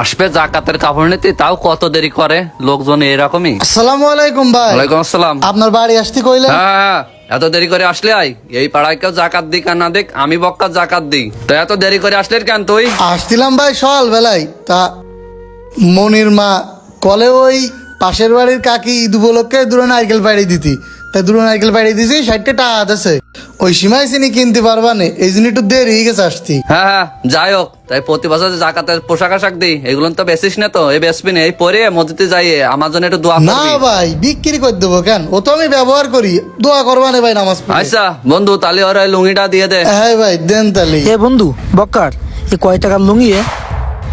আসবে জাকাতের কাপড় নিতে, তাও কত দেরি করে লোকজন এরকমই। আসসালামু আলাইকুম ভাই। ওয়ালাইকুম আসসালাম। আপনার বাড়ি আসতে কইলেন? হ্যাঁ, এত দেরি করে আসলে আই এই পাড়ায় কেউ জাকাত দিক আর না দিক, আমি বক্কা জাকাত দিই, তো এত দেরি করে আসলে কেন তুই? আসছিলাম ভাই সকাল বেলায়, তা মনির মা কলে ওই পাশের বাড়ির কাকি ঈদ উপলক্ষে দুটো নারকেল পাড়ি দিতি, তাই দুটো নারকেল পাড়ি দিছি, 60 টাকা আছে ওই সীমায় চিনি কিনতে পারবা না, এই জন্য একটু দেরি হয়ে গেছে আসতি। হ্যাঁ, যাই হোক, তাই প্রতি বছর যে জাকাতের পোশাক আশাক দিই, এগুলো তো বেচিস না, তো এই বেচবি না, এই পরে মসজিদে যাইয়ে আমার জন্য একটু দোয়া না করবি। ভাই বিক্রি করে দেবো কেন, ও তো আমি ব্যবহার করি, দোয়া করবা না ভাই নামাজ পড়ে। আচ্ছা বন্ধু, তাহলে ওর ওই লুঙ্গিটা দিয়ে দে। হ্যাঁ ভাই দেন তালি। এ বন্ধু বক্কার, এই কয় টাকার লুঙ্গি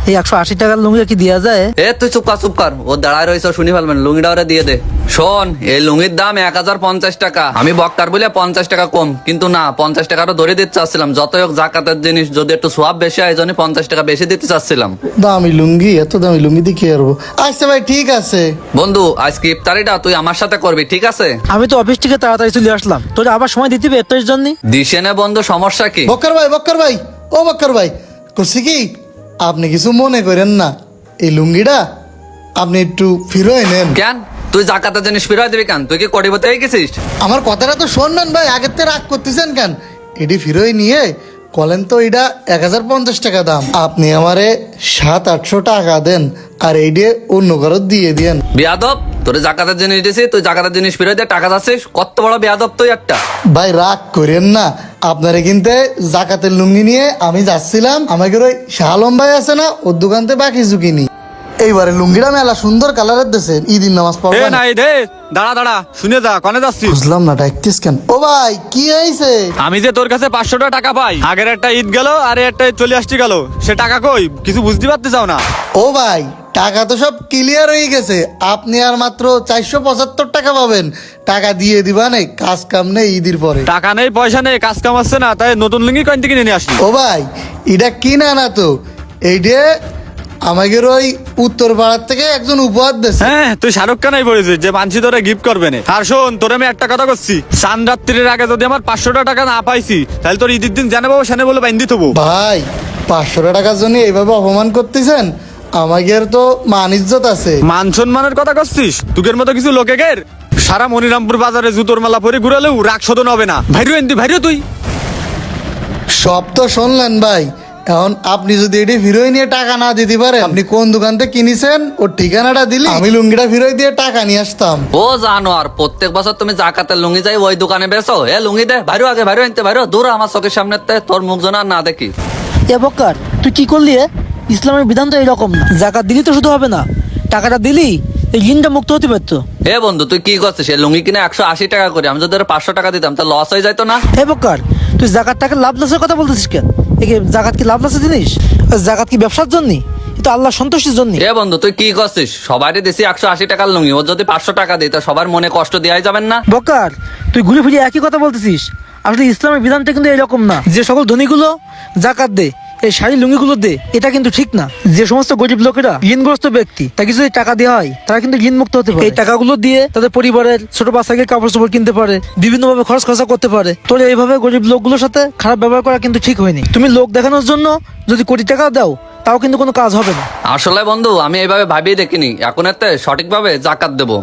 এই 180 টাকার লুঙ্গি কি দেওয়া যায়? এ তুই চুপ কর, ও দাঁড়ায় রয়েছে, শুনি ফেলবেন, লুঙ্গিটা ওরে দিয়ে দে। শোন, এই লুঙ্গির দাম 1050 টাকা, আমি বক্কার বলে 50 টাকা কম, কিন্তু না 50 টাকাটা ধরে দিতে চাচ্ছিলাম, যতই হোক জাকাতের জিনিস, যদি একটু সোয়াব বেশি হয়, এই জন্য 50 টাকা বেশি দিতে চাচ্ছিলাম। দামি লুঙ্গি, এত দামি লুঙ্গি দিয়ে কি করবো? আচ্ছা ভাই ঠিক আছে। বন্ধু, আজকে ইফতারিটা তুই আমার সাথে করবি, ঠিক আছে? আমি তো অফিস থেকে তাড়াতাড়ি চলে আসলাম, তোর আবার সময় দিতে হবে এর জন্য। দিশে নে বন্ধু, সমস্যা কি? বক্কর ভাই, ও বক্কর ভাই, করছি কি, আপনি কিছু মনে করেন না, এই লুঙ্গিটা আপনি একটু ফিরোয় নেন। কেন তুই জাকাতের জিনিস ফিরাই দিবি কেন? তুই কি করিবতে গেছিস? আমার কথাটা তো শুনবেন ভাই, আগের থেকে রাগ করতেছেন কেন? এটি ফিরোয় নিয়ে কলেন তো এটা 1050 টাকা দাম, আপনি আমারে 700-800 টাকা দেন, আর এই দিয়ে অন্য কারো দিয়ে দেন। বেয়াদব, তোর জাকাতের জিনিস দিছি, তুই জাকাতের জিনিস ফিরাই দিয়ে টাকা যাচ্ছিস, কত বড় বেয়াদব তুই একটা। ভাই রাগ করেন না, আপনারে কিনতে জাকাতের লুঙ্গি নিয়ে আমি যাচ্ছিলাম, আমাকে ওই শালম ভাই আছে না, ওর দোকান থেকে বাকি ঝুঁকিনি, এইবারে লুঙ্গিটা মেলা সুন্দর কালারের দেশে, ঈদিন নামাজ এ পড়বেন। নাই রে, দাঁড়া শুনে যা, কনে যাচ্ছিস? বুঝলাম না ডাকতিস কেন? ও ভাই কি হয়েছে? আমি যে তোর কাছে 500 টাকা পাই, আগের একটা ঈদ গেল আর একটা ঈদ চলে আসতে গেল, সে টাকা কই? কিছু বুঝতে পারতে চাও না? ও ভাই টাকা তো সব ক্লিয়ার হয়ে গেছে, আপনি আর মাত্র 475 টাকা পাবেন, টাকা দিয়ে দিবা নেই, কাজ কাম নেই ঈদের পরে। টাকা নেই, পয়সা নেই, কাজ কামাচ্ছে না, তাই নতুন লুঙ্গি কয়েন থেকে নিয়ে আসলি? ও ভাই এটা কিনা না তো, এইটা আমাদের ওই উত্তর পাড়ার থেকে একজন উপহার দিয়েছে। হ্যাঁ, তুই শাহরুখ খানাই বলেছিস যে মানছি তোরা গিফট করবে না। আর শোন, তোর আমি একটা কথা করছি, চান রাত্রির আগে যদি আমার 500 টাকা না পাইছি, তাহলে তোর ঈদের দিন জানে বাবু সেনে বলে বাইন্দি থবো। ভাই 500 টাকার জন্য এইভাবে অপমান করতেছেন, আমাদের তো মান ইজ্জত আছে। মান সম্মানের কথা করছিস? তুকের মতো কিছু লোকের সারা মনিরামপুর বাজারে জুতোর মেলা পরে ঘুরালেও রাগ শোধন হবে না। ভাইরু এনদি, ভাইরু তুই। সব তো শুনলেন ভাই, এখন আপনি যদি এটি ফিরোই নিয়ে টাকা না দিতে পারেন, আপনি কোন দোকান থেকে কিনেছেন ওর ঠিকানাটা দিলে আমি লুঙ্গিটা ফিরোই দিয়ে টাকা নিয়ে আসতাম। ও জানো, আর প্রত্যেক বছর তুমি জাকাতের লুঙ্গি যাই ওই দোকানে বেচো, এ লুঙ্গি দে, বাইরে আগে বাইরে আনতে, বাইরে দূর আমার চোখের সামনে, তোর মুখ যেন আর না দেখি। এ বক্কার, তুই কি করলি? ইসলামের বিধান তো এরকম না, জাকাত দিলি তো শুধু হবে না, টাকাটা দিলি এই ঋণটা মুক্ত হতে পারতো। এ বন্ধু, তুই কি করছিস? এই লুঙ্গি কিনে 180 টাকা করে, আমি যদি ওর 500 টাকা দিতাম তা লস হয়ে যাইতো না? হে বক্কার, তুই জাকাত টাকা লাভ লসের কথা বলতেছিস কেন? জাকাত কি লাভ লসের জিনিস? জাকাত কি ব্যবসার জন্য? এটা আল্লাহ সন্তুষ্টির জন্য। এ বন্ধু, তুই কি করছিস? সবাই দিছি 180 টাকার লুঙ্গি, ও যদি 500 টাকা দিই, তা সবার মনে কষ্ট দেওয়াই যাবেন না? বক্কার, তুই ঘুরে ফিরে একই কথা বলতেছিস, আসলে ইসলামের বিধানটা কিন্তু এরকম না। যে সকল ধনীগুলো জাকাত দে, এই শাড়ি লুঙ্গিগুলো দে, এটা কিন্তু ঠিক না। যে সমস্ত গরিব লোকেরা ঋণগ্রস্ত ব্যক্তি, তাকে যদি টাকা দেওয়া হয়, তারা কিন্তু ঋণ মুক্ত হতে পারে। এই টাকাগুলো দিয়ে তাদের পরিবারের ছোট বাচ্চাকে কাপড় চোপড় কিনতে পারে, বিভিন্ন ভাবে খরচ খরচা করতে পারে। তোর এইভাবে গরিব লোকগুলোর সাথে খারাপ ব্যবহার করা কিন্তু ঠিক হয়নি। তুমি লোক দেখানোর জন্য যদি কোটি টাকা দাও, তাও কিন্তু কোনো কাজ হবে না। আসলে বন্ধু, আমি এইভাবে ভাবিয়ে দেখিনি, এখন এতে সঠিকভাবে জাকাত দেবো।